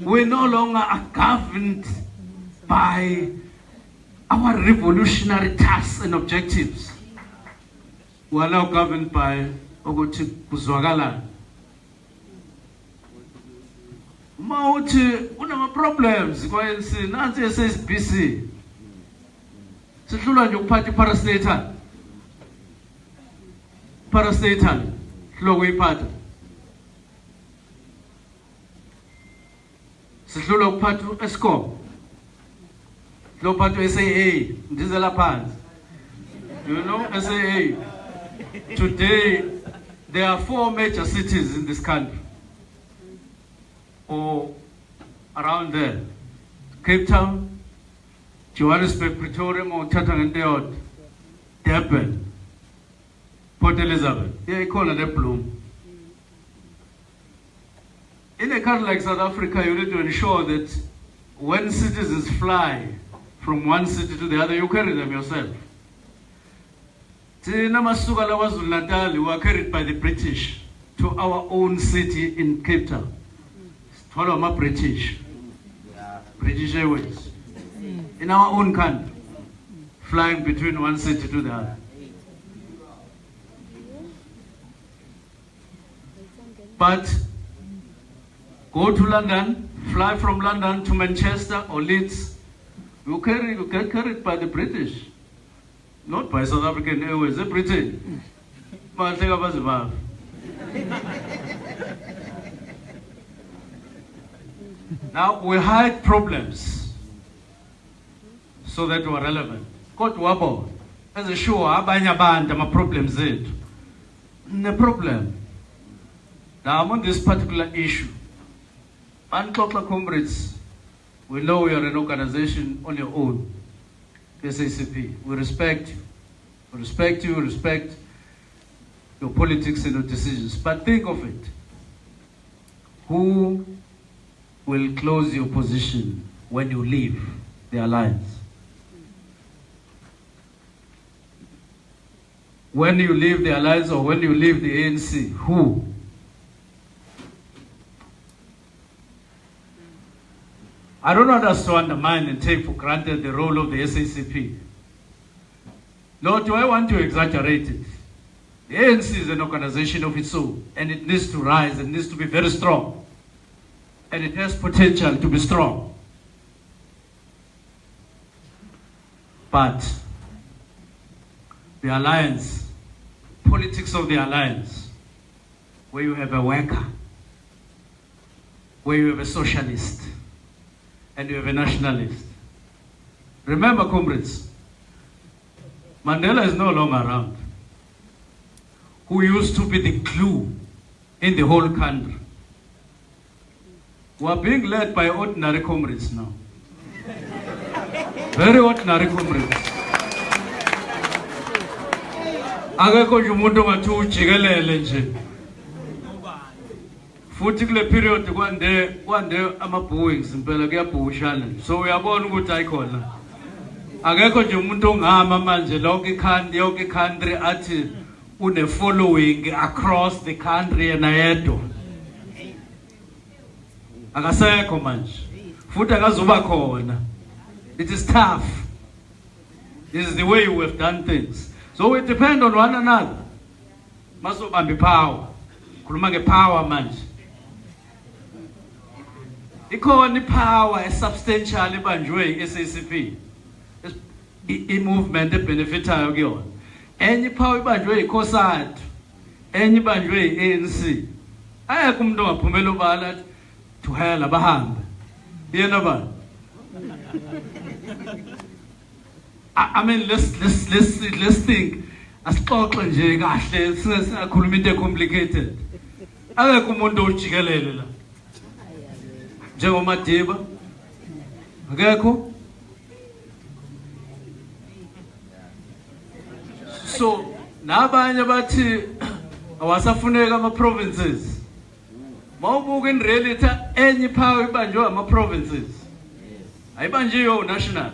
We no longer are governed by our revolutionary tasks and objectives. We are now governed by Kuzwagala. Mauti, una problems, kwensi, nanti SSBC. Sihlula nje ukuphatha parastatal. Parastatal, hloko iphatha. Sihlula ukuphatha escom. Hloko uphatha SAA, ndizela phansi. You know SAA. Today, there are 4 major cities in this country, or around there. Cape Town, Johannesburg, Pretoria, Mount Tatang, Durban, Port Elizabeth. Yeah, you call it a bloom. In a country like South Africa, you need to ensure that when citizens fly from one city to the other, you carry them yourself. Namasuka KwaZulu Natal were carried by the British to our own city in Cape Town. Follow my British Airways. In our own country, flying between one city to the other. But go to London, fly from London to Manchester or Leeds, you get carried by the British. Not by South African Airways, the Britain. Now we hide problems so that we're relevant. Got wabo. As a show, abanya band my problems it. The problem. Now I'm on this particular issue. Unclocked comrades, we know you're an organization on your own. SACP. We respect you. We respect you, we respect your politics and your decisions. But think of it. Who will close your position when you leave the alliance? When you leave the alliance or when you leave the ANC, who? I don't want us to undermine and take for granted the role of the SACP. Nor do I want to exaggerate it. The ANC is an organization of its own, and it needs to rise and needs to be very strong. And it has potential to be strong. But the alliance, politics of the alliance, where you have a worker, where you have a socialist, and you have a nationalist. Remember, comrades, Mandela is no longer around, who used to be the glue in the whole country. We are being led by ordinary comrades now. Very ordinary comrades. Agako jumuntu ngatu chigelele nje. Futhi kule period kwande ama-Boeing simpela kuyabhushana. So uyabona ukuthi ayikhona. Akekho nje umuntu ongama manje yonke country athi une following across the country yena yedwa. Akasekho manje. Futhi akazuba khona. It is tough. This is the way we have done things. So we depend on one another. Masubambi power. Khuluma ngepower manje. Ikhona ipower esubstantial ebanjwe i-SACP. I-movement ebenefitayo kuyona. Enye ipower ibanjwe yikhosati. Enye ibanjwe yi-ANC. Ayekho umuntu ongaphumela ubala athi to hell abahambe. Yena bani? I mean, let's think. Asixoxe nje kahle singakhuluma into complicated. Akekho umuntu ojikelele la. Njengomadiba. Akekho. So nabanye bathi awasafuneka ama provinces. Mawubuka in reality enye power ibanjwe ama provinces. Ayibanjiwe national.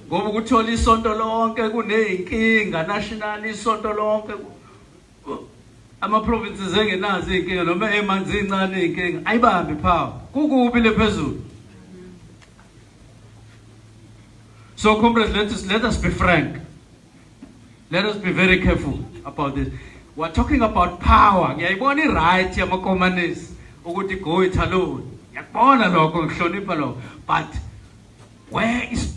Ngoba ukuthola isonto lonke kuneyinkinga national isonto lonke ama-provinces engenazo iy'nkinga noma emanzi iy'ncane iy'nkinga ayibambe power kukubi le phezulu. So comrades, let us be frank. Let us be very careful about this. We're talking about power. Ngiyayibona i-right yama-communists ukuthi go it alone. Ngiyakubona lokho, ngihlonipha lokho. But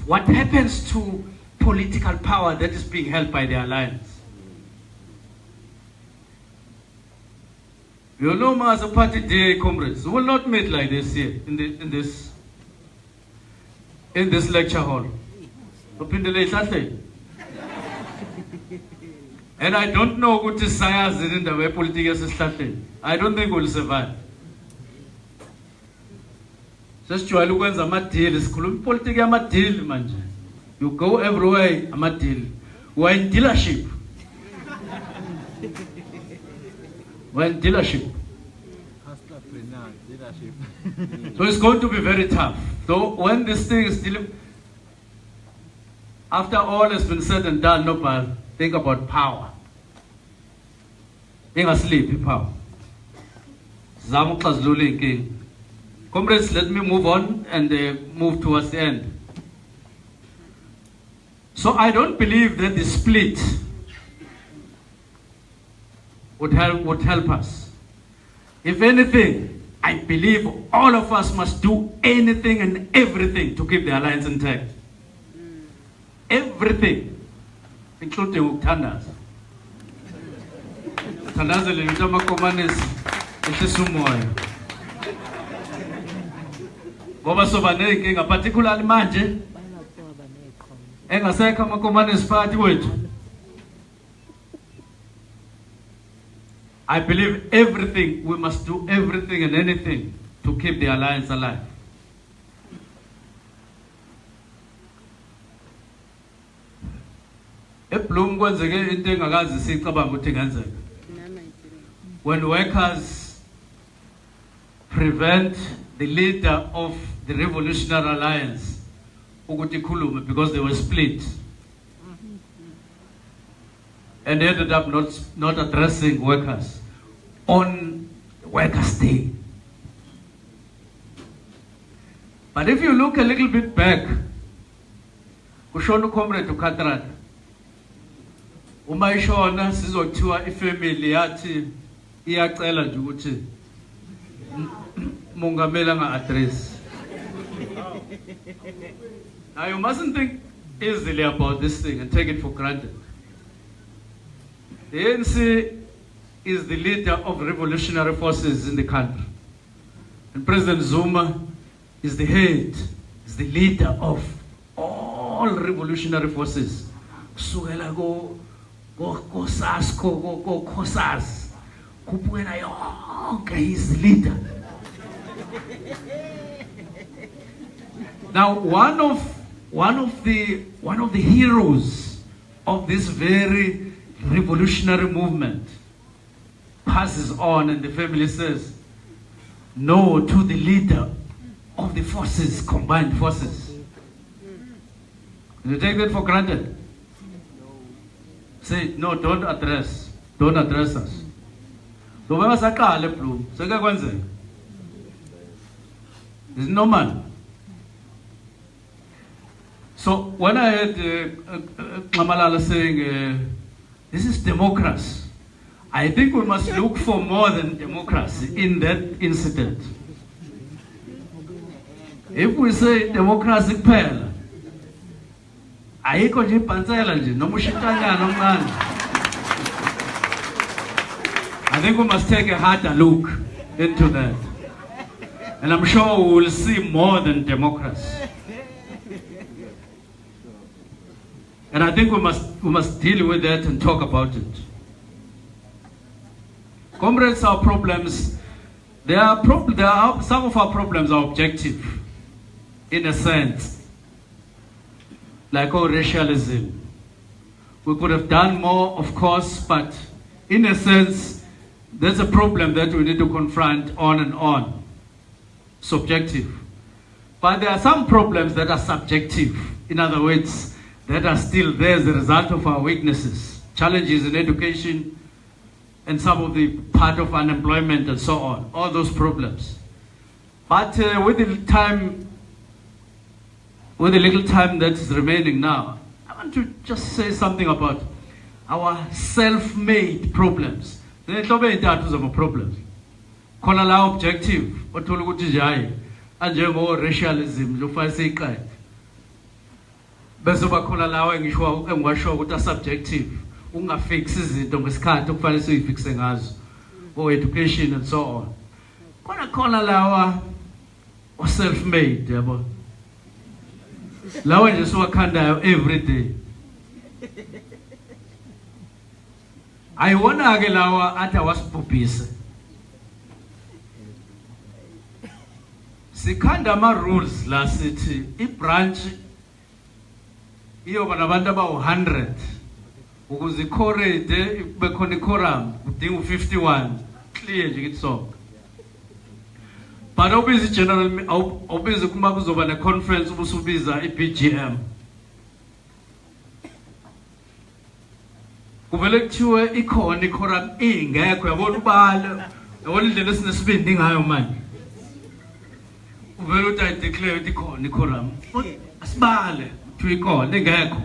what happens to political power that is being held by the alliance? You know, as a party day, comrades, we will not meet like this here in this lecture hall. And I don't know what is science in the way politics is starting. I don't think we'll survive. Just try to look at my deal. Politics is my deal, man. You go everywhere, I'm a deal. We're in dealership. We're in dealership. So it's going to be very tough. So when this thing is still, after all has been said and done, no, think about power. Think of sleep, power. Comrades, let me move on and move towards the end. So I don't believe that the split would help us. If anything, I believe all of us must do anything and everything to keep the alliance intact. Everything, including Uktandas. Uktandas le yutama komanes isisumoya. Ngoba sobaneke inga particularly manje engasekho amakomanes party wethu. I believe everything, we must do everything and anything to keep the alliance alive. When workers prevent the leader of the Revolutionary Alliance because they were split and ended up not addressing workers on Workers' Day. But if you look a little bit back, Kushonu comrade to Katrat, Umayshona sizothiwa ifamily yathi iyacela nje ukuthi mongamela nga-address. Now you mustn't think easily about this thing and take it for granted. The ANC is the leader of revolutionary forces in the country. And President Zuma is the head, is the leader of all revolutionary forces. Kusukela ko SARS, ko COSAS, kubuela yonke, he's the leader. Now one of the heroes of this very revolutionary movement passes on and the family says no to the leader of the forces, combined forces. You take that for granted? Say, no, don't address us. So when I say, it's normal. So when I heard Malala saying, this is democracy, I think we must look for more than democracy in that incident. If we say democracy kuphela, ayikho nje ipantsela nje noma ushintanyana omncane. I think we must take a harder look into that. And I'm sure we will see more than democracy. And I think we must deal with that and talk about it. Comrades, our problems, some of our problems are objective, in a sense, like racialism. We could have done more, of course, but in a sense, there's a problem that we need to confront on and on. Subjective. But there are some problems that are subjective. In other words, that are still there as a result of our weaknesses. Challenges in education, and some of the part of unemployment and so on, all those problems. But with the little time that is remaining now, I want to just say something about our self-made problems. There are some problems. Khona la objective, othola ukuthi nje anjengo racialism lofase iqede. Bese bakhona lawa engiwasho ukuthi subjective, ungafix izinto ngesikhathi okufanele siyifixe ngazo, education and so on. Khona lawa self-made, yabo. Lawa nje siwakhandayo every day. Ayiwona ke lawa athi awasibhubhise. Sikhanda ama-rules la sithi i-branch iyoba nabantu abawu-100 ukuze ikhoride kube khona i-quorum kudinga u-51 clear nje kithi sonke. But awubiza i-general, awubiza kuma kuzoba ne-conference ubusubiza i-BGM. Kuvele kuthiwe ikhona i-quorum ingekho, yabona ubala, yabona indlela esinesibindi ngayo manje. Uvele uthi declare ukuthi ikhona i-quorum. Asibale kuthiwe ikhona ingekho.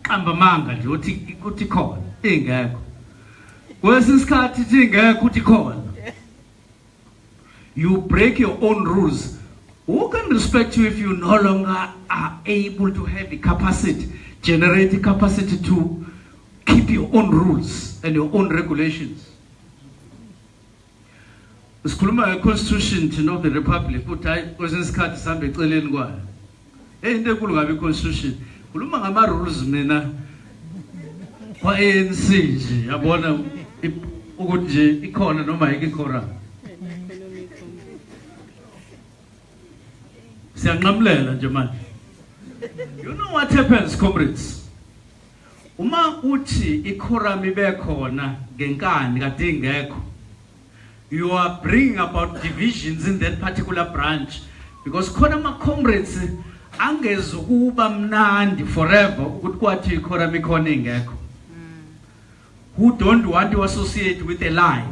Qamba manga nje uthi ikhona ingekho. Kwesinye isikhathi ithi ingekho uthi ikhona. You break your own rules. Who can respect you if you no longer are able to have the capacity, generate the capacity to keep your own rules and your own regulations? Sikhuluma constitution of the republic ukuthi kwesinye isikhathi sihambe eceleni kwayo. Into enkulu ngabe i-constitution. Khuluma ngama-rules mina kwa-ANC nje yabona ukuthi nje ikhona noma ayikho ikhona. Siyanqamulela nje manje. You know what happens, comrades? Uma uthi iquorum ibe khona ngenkani kade ingekho, you are bringing about divisions in that particular branch, because khona ama-comrades angezukuba mnandi forever ukuthi kwathi iquorum ikhona ingekho, who don't want to associate with a lie,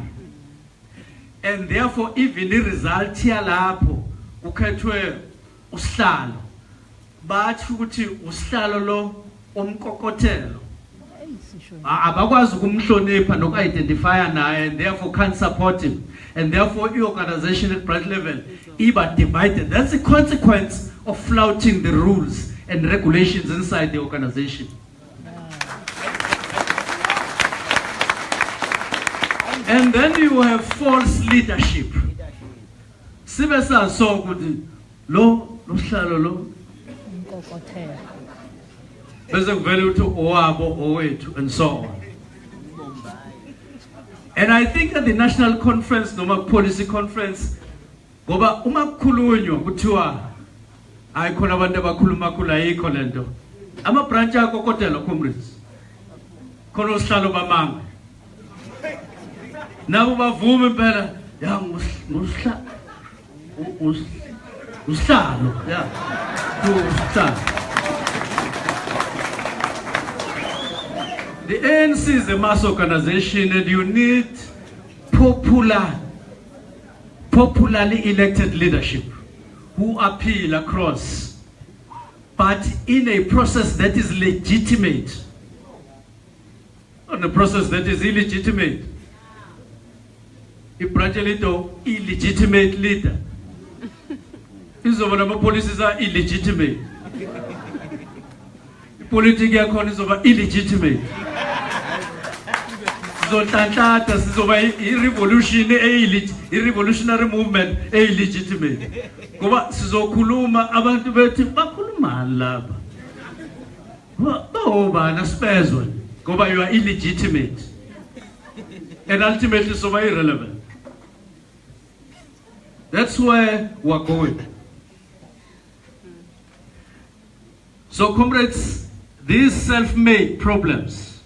and therefore even the result yalapho ukhethwe usihlalo bathi ukuthi usihlalo lo omkokotelo abakwazi ukumhlonipha noku-identifya naye, and therefore can't support him, and therefore i-organization at branch level iba divided. That's the consequence of flouting the rules and regulations inside the organization. And then you have false leadership. Sibe saso ukuthi lo sihlalo lo bese kuvele ukuthi owabo owethu and so on. And I think at the national conference noma policy conference, ngoba uma kukhulunywa kuthiwa ayikhona abantu abakhuluma khulu ayikho lento, ama-branch akokotela, comrades, khona usihlalo bamanga nabo bavume impela ya usihlalo ya usihlalo. The ANC is a mass organization, and you need popularly elected leadership who appeal across, but in a process that is legitimate, not a process that is illegitimate. If branch leader illegitimate leader, these are the policies are illegitimate. The political economies are illegitimate. So tantata sizoba revolutionary movement illegitimate. Ngoba sizokhuluma abantu bethi bakhuluma laba. Bana spezwe ngoba you are illegitimate. And ultimately so irrelevant. That's where we're going. So comrades, these self-made problems,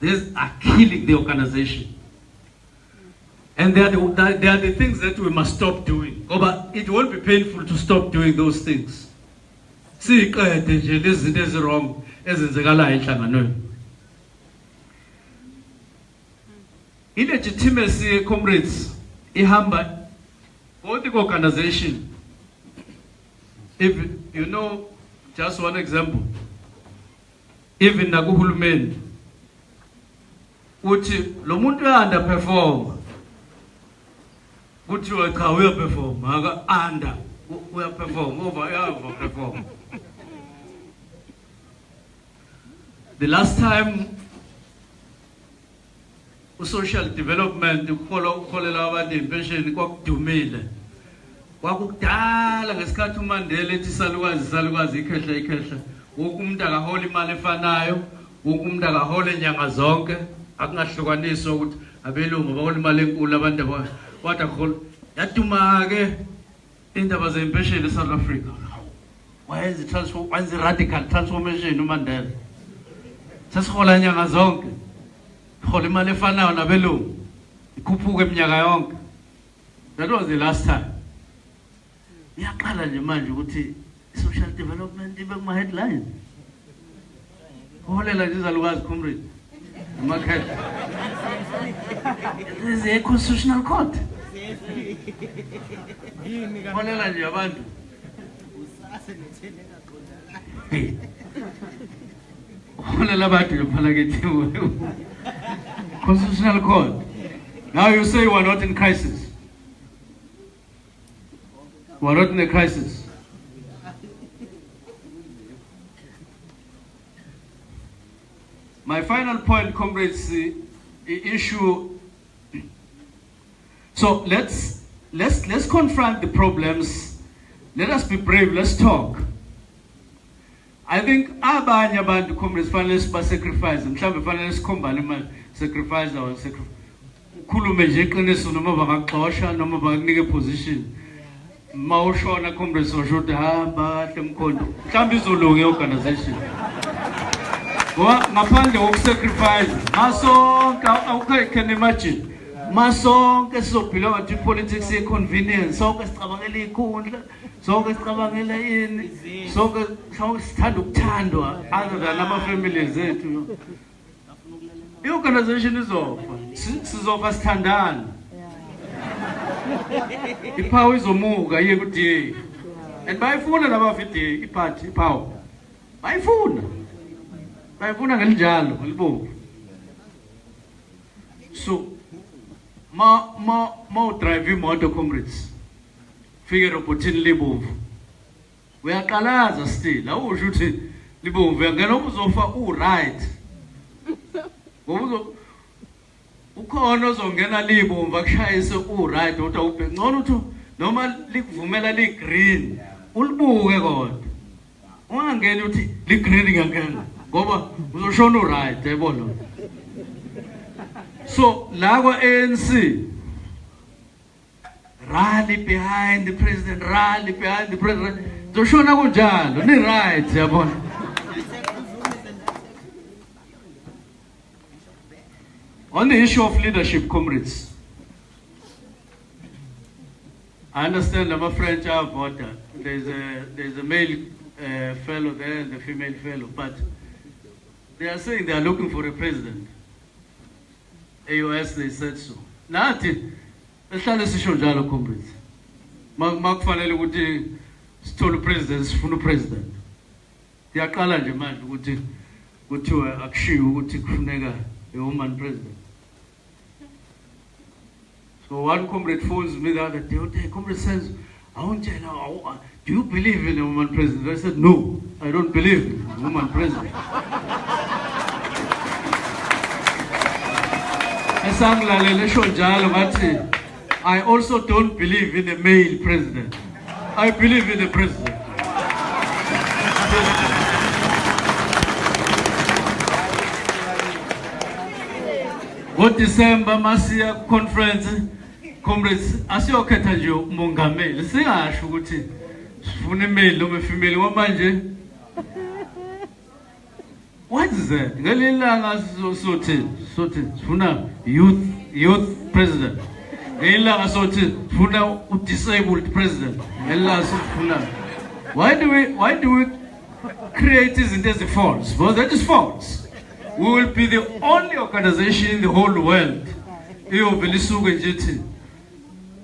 these are killing the organization. And they are the things that we must stop doing. But it won't be painful to stop doing those things. See, this is wrong. illegitimacy, comrades, ihamba both the organization. If you know, just one example, even nakuhulumeni uthi lo muntu underperform, uthi cha uyaperform, aka under uyaperform, overperform. The last time social development ukholela abantu impesheni kwakudumile, kwakudala ngesikhathi uMandela ethi salukazi ikhehla wonke umuntu akahola imali efanayo, wonke umuntu akahola inyanga zonke, akungahlukaniswa ukuthi abelungu bahola imali enkulu abantu wathi akahola. Yaduma ke indaba zeimpesheni eSouth Africa. Why is the radical transformation uMandela? Sesihola inyanga zonke, hola imali efanayo nabelungu, ikhuphuka eminyaka yonke. That was the last time. Iyaqala nje manje ukuthi social development ibe kuma headlines. Holela nje izalukazi comrade. Amakhetha. This is a constitutional court. Holela nje abantu. Holela abantu phela kethi. Constitutional court. Now you say we are not in crisis. We are not in a crisis. My final point, comrades, the issue. So let's confront the problems. Let us be brave. Let's talk. I think abanye abantu comrades fanele sacrifice. Mhlawumbe fanele sikhombane imali sacrifice our sacrifice. Ukhulume nje iqiniso noma bangaxosha noma bakunike position. Mawushona comrades washoda hamba kahle mkhondo. Mhlawumbe izolunga organization. Ngoba ngaphandle kokusacrifice masonke can imagine masonke sizobhilonga to politics ye convenience, sonke sicabangela ikhundla, sonke sicabangela yini, sonke sithanda ukuthandwa other than ama families ethu. I-organization izofa, sizofa sithandana. Ipower izomuka iye ku-DA. And bayifuna laba fidi iparty ipower. Bayifuna ngelijalo ngilibomvu. So ma drive imoto comrades, figure opportunity libomvu, uyaqalaza still awusho ukuthi libomvu uyangena uzofa right. Ngoba ukhona ozongena libomvu akushayise right uthi awubheke ngcono uthi noma likuvumela li-green ulibuke kodwa ungangeni uthi li-green ngangena ngoba uzoshona right yabona. So la kwa-ANC rally behind the president, zoshona kunjalo ni right yabona. On the issue of leadership, comrades, I understand I'm a French voter. There's a male fellow there and a female fellow, but they are saying they are looking for a president. AOS, they said so. Nathi, ehlale sisho njalo comrades. Makufanele ukuthi sithole president, sifuna president. Siyaqala nje manje ukuthi kuthiwa akushiwo ukuthi kufuneka a woman president. So one comrade phones me the other day, okay, comrade says, do you believe in a woman president? I said, no, I don't believe in a woman president. I also don't believe in a male president. I believe in a president. What December Masia conference, comrades, asiyokhetha nje umongameli, singasho ukuthi sifuna male noma female wamanje. What is that? Ngelilanga sothi sifuna youth president. Ngelilanga sothi sifuna disabled president. Ngelilanga sifuna. Why do we create izinto ezifalse? Because that is false. We will be the only organization in the whole world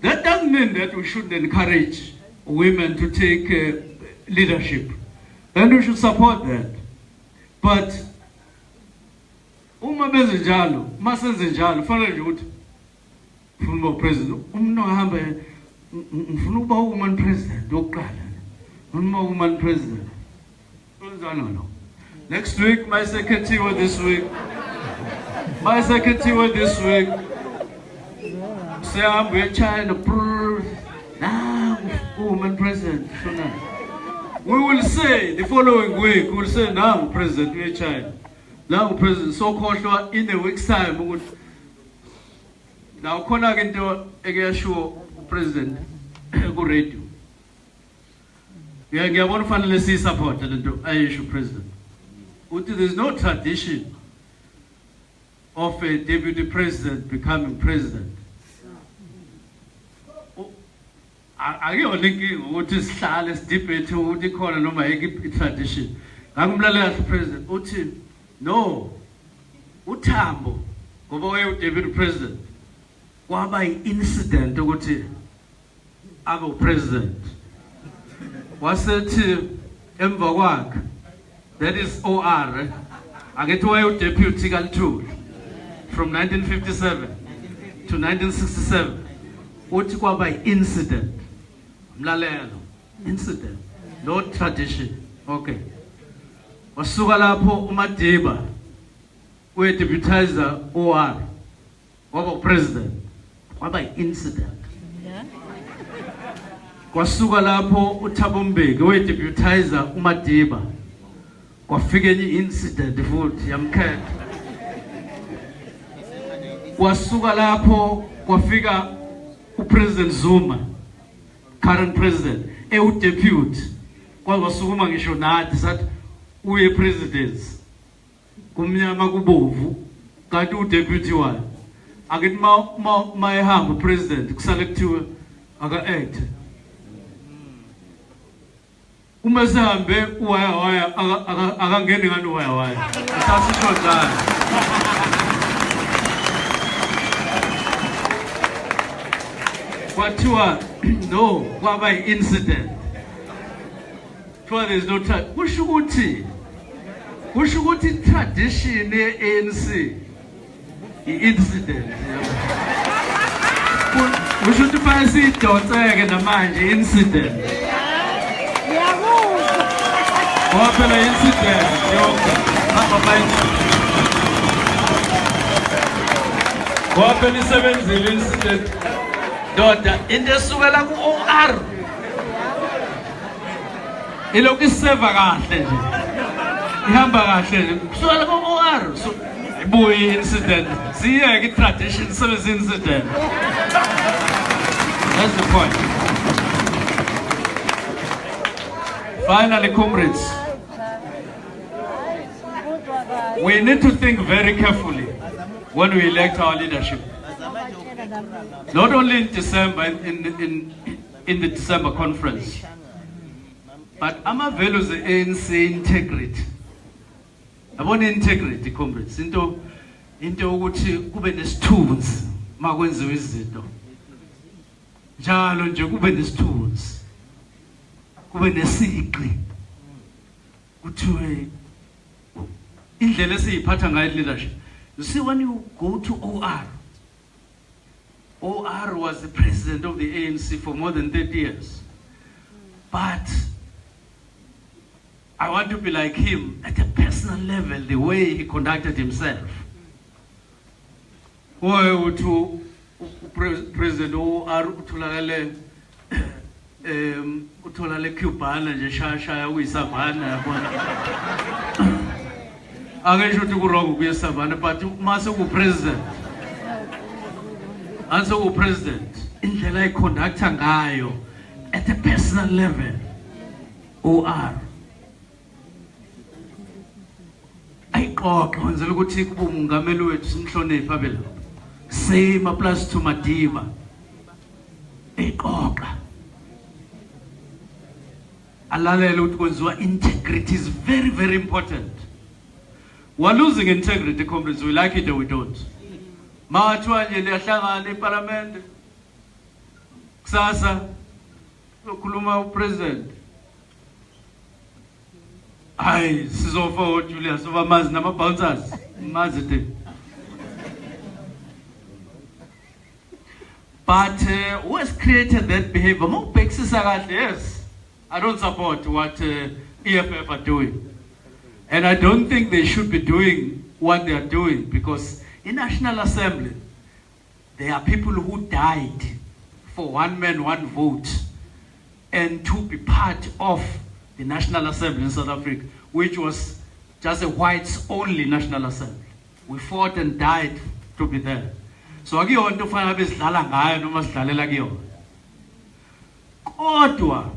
That doesn't mean that we shouldn't encourage women to take leadership. And we should support that. But uma bezenjalo, masenze njalo, fanele nje ukuthi ufuna ukuba president. Umuntu ohamba ufuna ukuba woman president oqala. Ufuna woman president. No. Next week, my secretary was this week. Say I'm with China. Now, woman president. We will say the following week, we will say now president we're China. Now president, so called in a week's time. Now Kona into a show president go radio. We are going to finally see support to issue president. There's no tradition of a deputy president becoming president. Are you thinking what is Charles debate what they call a tradition? I'm not president. No. Utambo. Over deputy president. What by incident to president? Was it Mbawak? That is OR. I get to deputy tool from 1957 to 1967. What by incident? Incident, no tradition. Okay. Wasuka lapho uMadiba we deputizer OR waba president waba incident. Kwasuka lapho uThabo Mbeki we deputizer uMadiba kwafika enye incident futhi yamkhetha. Kwasuka lapho kwafika uPresident Zuma, current president, deputy, kwasukuma ngisho nathi sathi uye president kumnyama kubovu kanti udeputy wayo akithi ma ehamba president kusale kuthiwe aka act uma sehambe uwaya akangeni ngani uwaya sasisho njalo. Kwathiwa no kwaba incident. There is no kusho ukuthi tradition ye-ANC i-incident. Kusho ukuthi fanele siyidonseke namanje incident. Ngoba phela incident yonke ngoba phela isebenzile incident doda into esukela ku-OR ilokhu iseva kahle nje ihamba kahle nje kusukela ku-OR so ibuye incident siyeke i-tradition sebenzisa incident. That's the point. Finally, comrades, we need to think very carefully when we elect our leadership. Not only in December, in the December conference, but our values the ANC integrity. I want integrity, comrades. Into ukuthi kube nesithunzi makwenziwa izinto. Njalo nje kube nesithunzi. Kube nesigqi. Kuthiwe indlela esiyiphatha ngayo leadership. You see, when you go to OR was the president of the ANC for more than 30 years. But I want to be like him at a personal level, the way he conducted himself. To President OR utholakale utholale Cubana nje shaya uyisavana yabona. Angesho ukuthi kurongo kuyesavana but mase ku president. Also president indlela iconducta ngayo at a personal level OR ayiqoqa wenzela ukuthi kube umongameli wethu simhloniphe abela same applies to Madiba ayiqoqa alalela ukuthi kwenziwa integrity is very, very important. We're losing integrity, comrades. We like it or we don't. Mathiwa nje liyahlangana eParliament kusasa lokhuluma upresident hayi sizofa Julius obamazi nama bouncers mazi the. But who has created that behavior? Yes, I don't support what EFF are doing. And I don't think they should be doing what they are doing, because in National Assembly, there are people who died for one man, one vote, and to be part of the National Assembly in South Africa, which was just a whites-only National Assembly. We fought and died to be there. So akuyonto ufana besidlala ngayo noma sidlalela kuyona. Kodwa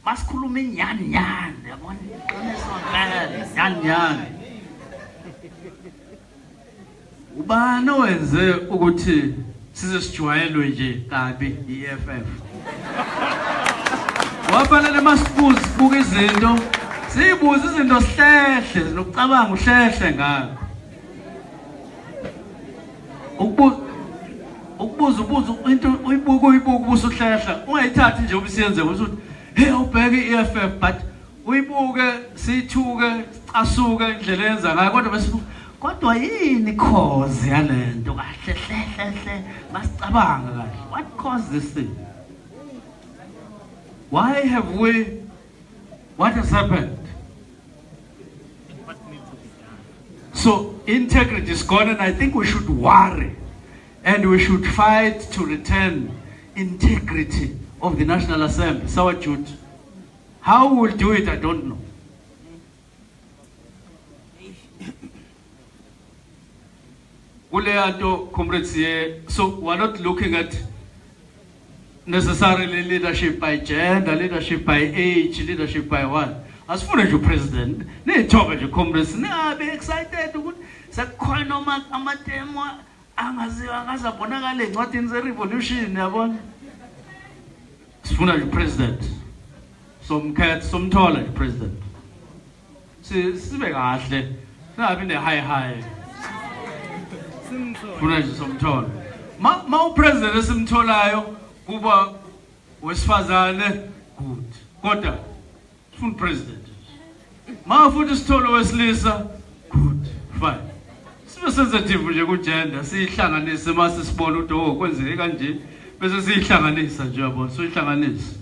masikhuluma inyani nyani, yabona iqiniso ngale nyani nyani. Ubani owenze ukuthi size sijwayelwe nje kabi iEFF? Wafanele masibuze sibuke izinto, sibuze izinto sihlehle, nokucabanga uhlehle ngakho. Ukubuza into uyibuka ubusuhlehla ungayithathi nje ubusiyenze ukuthi hey ubheke iEFF, but uyibuke sithuke casuke indlela yenza ngayo, kodwa bese kodwa yini cause yalento kahle hle masicabanga kahle, what caused this thing? What has happened? So integrity is gone, and I think we should worry and we should fight to return integrity of the National Assembly. Sawa Jude. How we will do it, I don't know. Comrades here, so we're not looking at necessarily leadership by gender, leadership by age, leadership by what. As far as your president, they talk about your comrades, be excited. Sakhona amatemo angazabonakala not in the revolution, yabona. Sifuna your president. Some taller president. Sibe kahle. Singabi ne high. Sifuna nje somthola. Ma president esimtholayo kuba wesifazane good. Kodwa fun president. Ma futhi sitholo wesilisa good. Fine. Sibe sensitive nje ku gender, sihlanganise mase sibona ukuthi kwenzeke kanje bese sihlanganisa nje yabo, so ihlanganise.